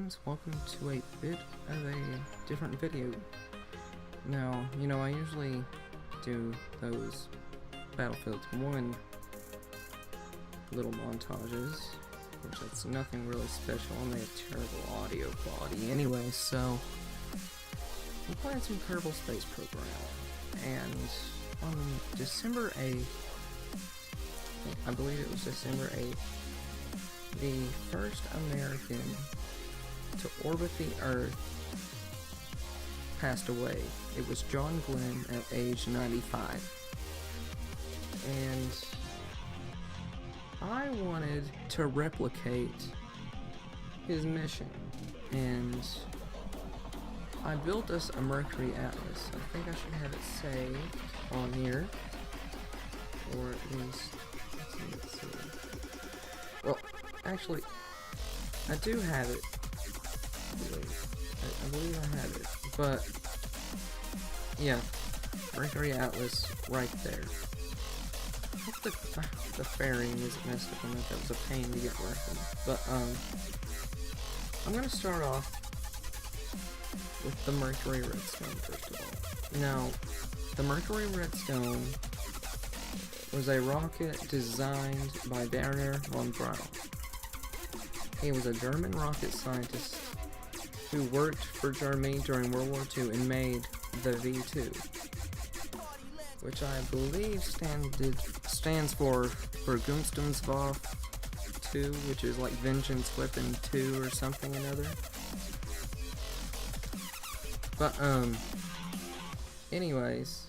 friends, welcome to a bit of a different video. Now, I usually do those Battlefield 1 little montages, which that's nothing really special, and they have terrible audio quality anyway, so I'm playing some Kerbal Space Program, and on December 8th, I believe it was December 8th, the first American to orbit the Earth passed away. It was John Glenn at age 95. And I wanted to replicate his mission. And I built us a Mercury Atlas. I think I should have it saved on here. Or at least, let's see. Well, actually, I do have it. I believe I have it. But, yeah, Mercury Atlas right there. I hope the fairing isn't messed up on that. That was a pain to get working. But, I'm going to start off with the Mercury Redstone, first of all. Now, the Mercury Redstone was a rocket designed by Werner von Braun. He was a German rocket scientist who worked for Germany during World War II and made the V2, which I believe stands for Vergeltungswaffe 2, which is like Vengeance Weapon 2 or something or another. But, anyways,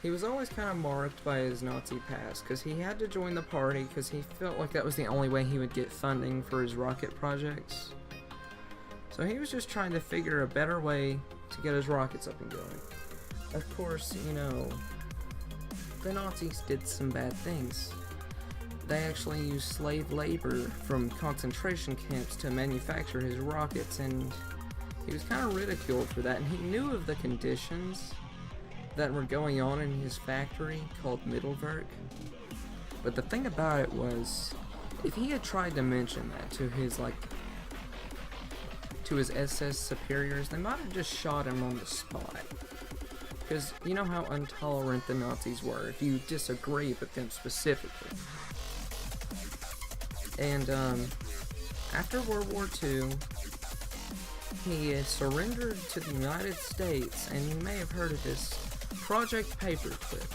he was always kind of marked by his Nazi past, because he had to join the party because he felt like that was the only way he would get funding for his rocket projects. So he was just trying to figure a better way to get his rockets up and going. Of course, the Nazis did some bad things. They actually used slave labor from concentration camps to manufacture his rockets, and he was kind of ridiculed for that, and he knew of the conditions that were going on in his factory called Mittelwerk. But the thing about it was, if he had tried to mention that to his SS superiors, they might have just shot him on the spot. Because you know how intolerant the Nazis were if you disagree with them specifically. And after World War II, he surrendered to the United States, and you may have heard of this Project Paperclip.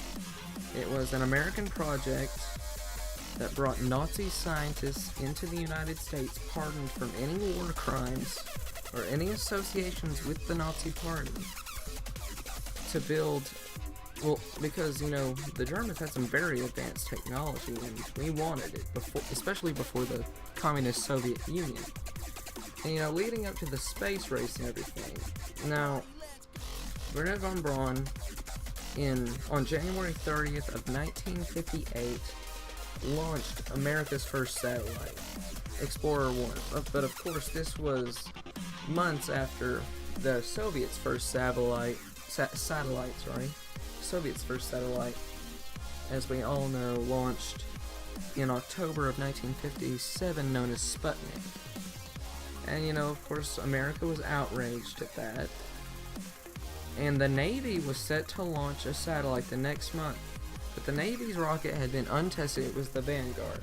It was an American project that brought Nazi scientists into the United States pardoned from any war crimes or any associations with the Nazi party to build, well, because, the Germans had some very advanced technology and we wanted it, especially before the Communist Soviet Union. And, leading up to the space race and everything. Now, Werner von Braun, on January 30th of 1958, launched America's first satellite, Explorer 1. But of course, this was months after the Soviets' first satellite, as we all know, launched in October of 1957, known as Sputnik. And, of course, America was outraged at that. And the Navy was set to launch a satellite the next month. But the Navy's rocket had been untested. It was the Vanguard.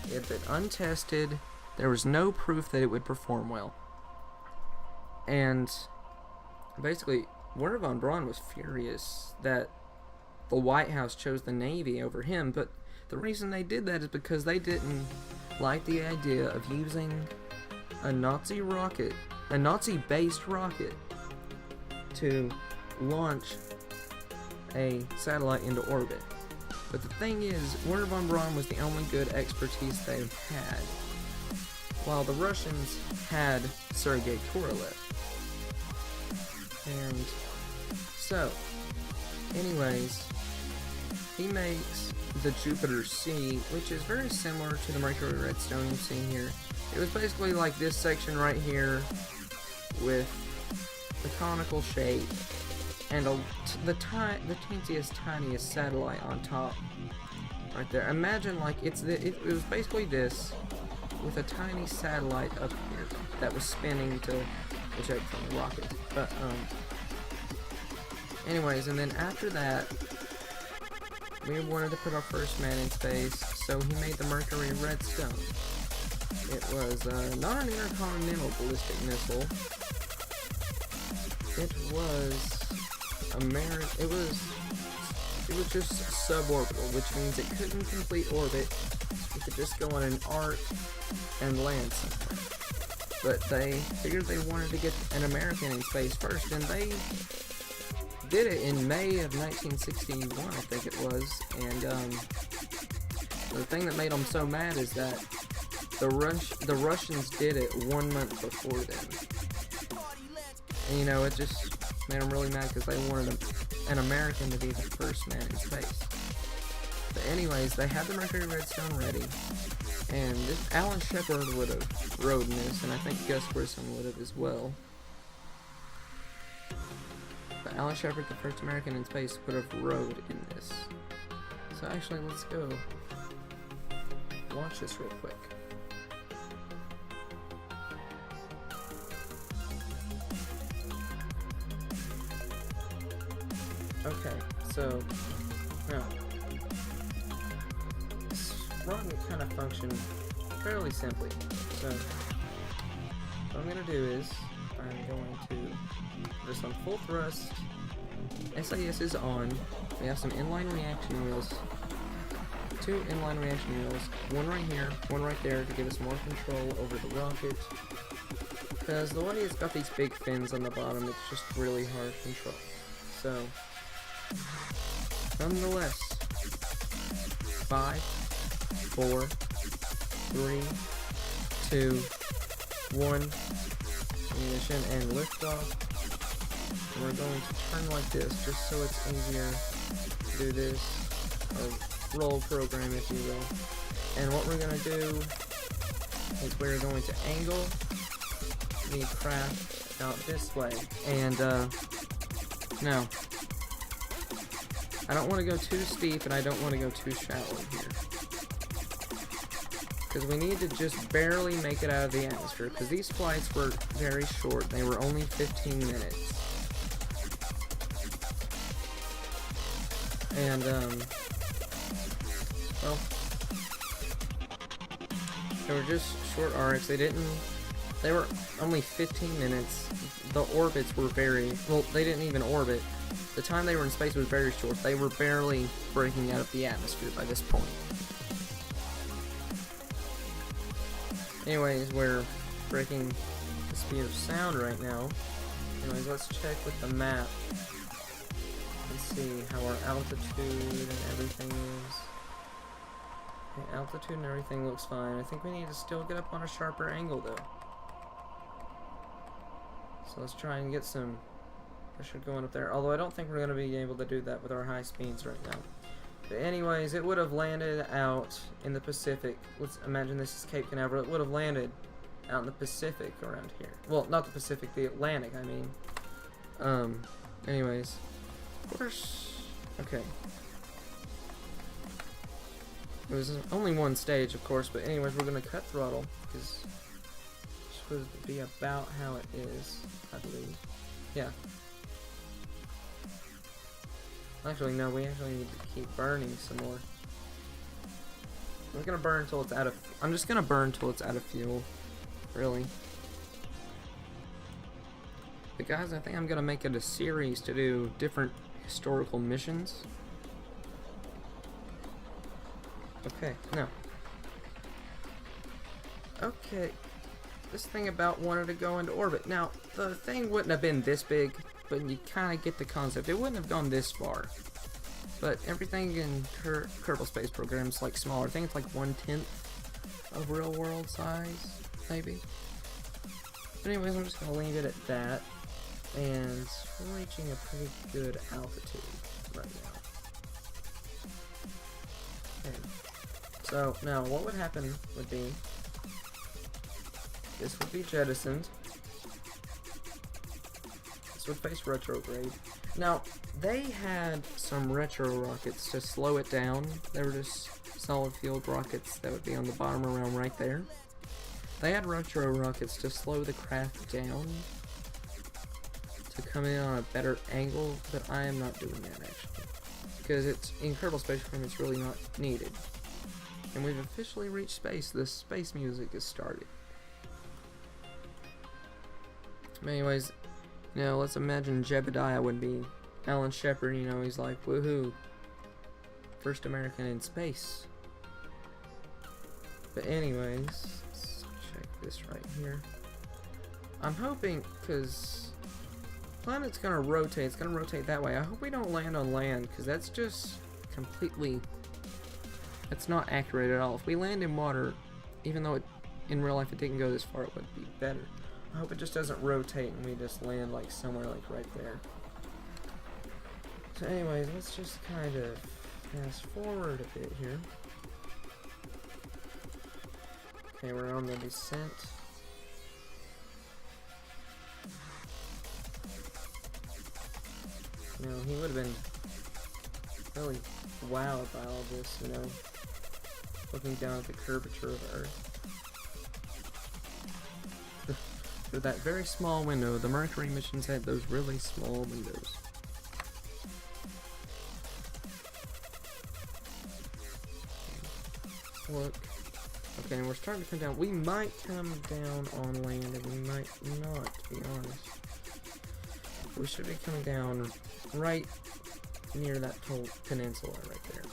It had been untested. There was no proof that it would perform well. And basically, Werner von Braun was furious that the White House chose the Navy over him. But the reason they did that is because they didn't like the idea of using a Nazi rocket, a Nazi-based rocket, to launch a satellite into orbit. But the thing is, Werner von Braun was the only good expertise they had, while the Russians had Sergei Korolev. And so, anyways, he makes the Jupiter C, which is very similar to the Mercury Redstone you see here. It was basically like this section right here with the conical shape and the tiniest satellite on top right there. Imagine like it was basically this with a tiny satellite up here. that was spinning to eject from the rocket. But anyways, and then after that, we wanted to put our first man in space, so he made the Mercury Redstone. It was not an intercontinental ballistic missile. It was it was just suborbital, which means it couldn't complete orbit. It could just go on an arc and land somewhere. But they figured they wanted to get an American in space first, and they did it in May of 1961, I think it was. And the thing that made them so mad is that the Russians did it 1 month before them. And you know, it just made them really mad because they wanted an American to be the first man in space. But anyways, they had the Mercury Redstone ready, and Alan Shepard would have rode in this, and I think Gus Grissom would have as well. But Alan Shepard, the first American in space, would have rode in this. So actually, let's go watch this real quick. Okay, so now this run kind of functioned fairly simply. So what I'm going to do is I'm going to put this on full thrust. SAS is on. We have some inline reaction wheels. 2 inline reaction wheels. One right here, one right there to give us more control over the rocket. Because the way it's got these big fins on the bottom, it's just really hard to control. So nonetheless, 5, 4, 3, 2, 1, ignition and liftoff. And we're going to turn like this, just so it's easier to do this, or roll program if you will. And what we're going to do is we're going to angle the craft out this way. And now, I don't want to go too steep, and I don't want to go too shallow here. Because we need to just barely make it out of the atmosphere, because these flights were very short. They were only 15 minutes. And, well, they were just short arcs. They were only 15 minutes. The orbits were well, they didn't even orbit. The time they were in space was very short. They were barely breaking out of the atmosphere by this point. Anyways, we're breaking the speed of sound right now. Anyways, let's check with the map. Let's see how our altitude and everything is. Okay, altitude and everything looks fine. I think we need to still get up on a sharper angle though. So let's try and get some pressure going up there. Although I don't think we're going to be able to do that with our high speeds right now. But anyways, it would have landed out in the Pacific. Let's imagine this is Cape Canaveral. It would have landed out in the Pacific around here. Well, not the Pacific, the Atlantic, I mean. Anyways. Of course. Okay. It was only one stage, of course, but anyways, we're going to cut throttle, because it's supposed to be about how it is, I believe. Yeah. Actually, no, we actually need to keep burning some more. We're gonna burn until it's out of... I'm just gonna burn until it's out of fuel. Really. But guys, I think I'm gonna make it a series to do different historical missions. Okay, now. Okay. This thing about wanted to go into orbit. Now, the thing wouldn't have been this big, but you kind of get the concept. It wouldn't have gone this far. But everything in Kerbal Space Program is like smaller. I think it's like 1/10 of real world size, maybe. But anyways, I'm just going to leave it at that. And we're reaching a pretty good altitude right now. Okay. So, now what would happen would be, this would be jettisoned. This would face retrograde. Now, they had some retro rockets to slow it down. They were just solid fueled rockets that would be on the bottom around right there. They had retro rockets to slow the craft down, to come in on a better angle, but I am not doing that actually. Because it's in Kerbal Space Program, it's really not needed. And we've officially reached space. The space music has started. Anyways, you know, let's imagine Jebediah would be Alan Shepard, you know, he's like, woohoo, first American in space. But anyways, let's check this right here. I'm hoping, because planet's gonna rotate, it's gonna rotate that way. I hope we don't land on land, because that's just completely, that's not accurate at all. If we land in water, even though in real life it didn't go this far, it would be better. I hope it just doesn't rotate and we just land like somewhere like right there. So anyways, let's just kind of fast forward a bit here. Okay, we're on the descent. You know, he would have been really wowed by all this, you know, looking down at the curvature of Earth. Through that very small window, the Mercury missions had those really small windows. Look. Okay, and we're starting to come down. We might come down on land, and we might not, to be honest. We should be coming down right near that whole peninsula right there.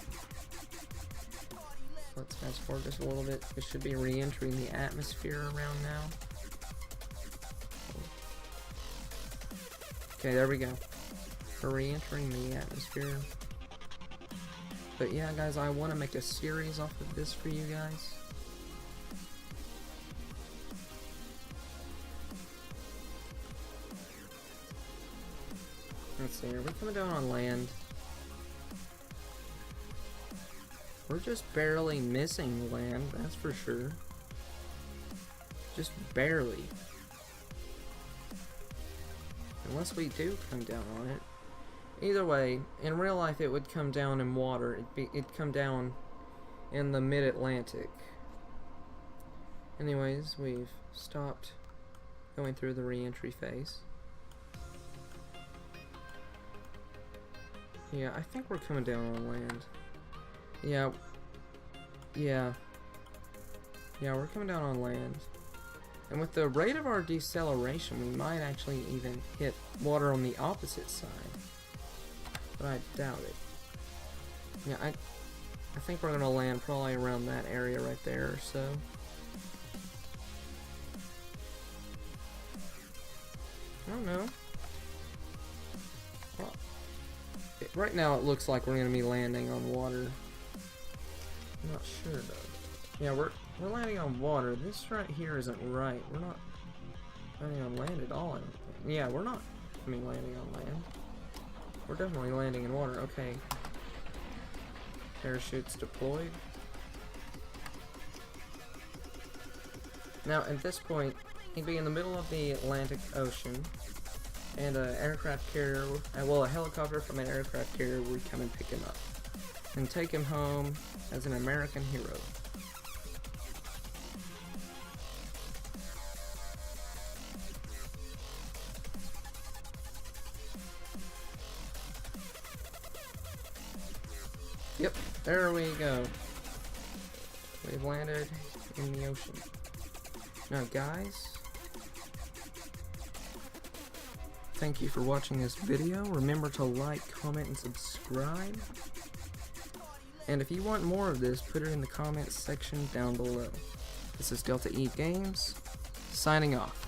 Let's fast forward just a little bit. We should be re-entering the atmosphere around now. Okay, there we go. We're re-entering the atmosphere. But yeah, guys, I want to make a series off of this for you guys. Let's see, are we coming down on land? We're just barely missing land, that's for sure. Just barely. Unless we do come down on it. Either way, in real life it would come down in water. It'd come down in the mid-Atlantic. Anyways, we've stopped going through the re-entry phase. Yeah, I think we're coming down on land. Yeah, we're coming down on land. And with the rate of our deceleration, we might actually even hit water on the opposite side. But I doubt it. Yeah, I think we're gonna land probably around that area right there or so. I don't know. Well, right now it looks like we're gonna be landing on water. I'm not sure though. Yeah, we're landing on water. This right here isn't right. We're not landing on land at all, I don't think. Yeah, we're not landing on land. We're definitely landing in water. Okay. Parachutes deployed. Now, at this point, he'd be in the middle of the Atlantic Ocean, and an aircraft carrier, well, a helicopter from an aircraft carrier would come and pick him up and take him home as an American hero. Yep, there we go. We've landed in the ocean. Now, guys, thank you for watching this video. Remember to like, comment, and subscribe. And if you want more of this, put it in the comments section down below. This is Delta E Games, signing off.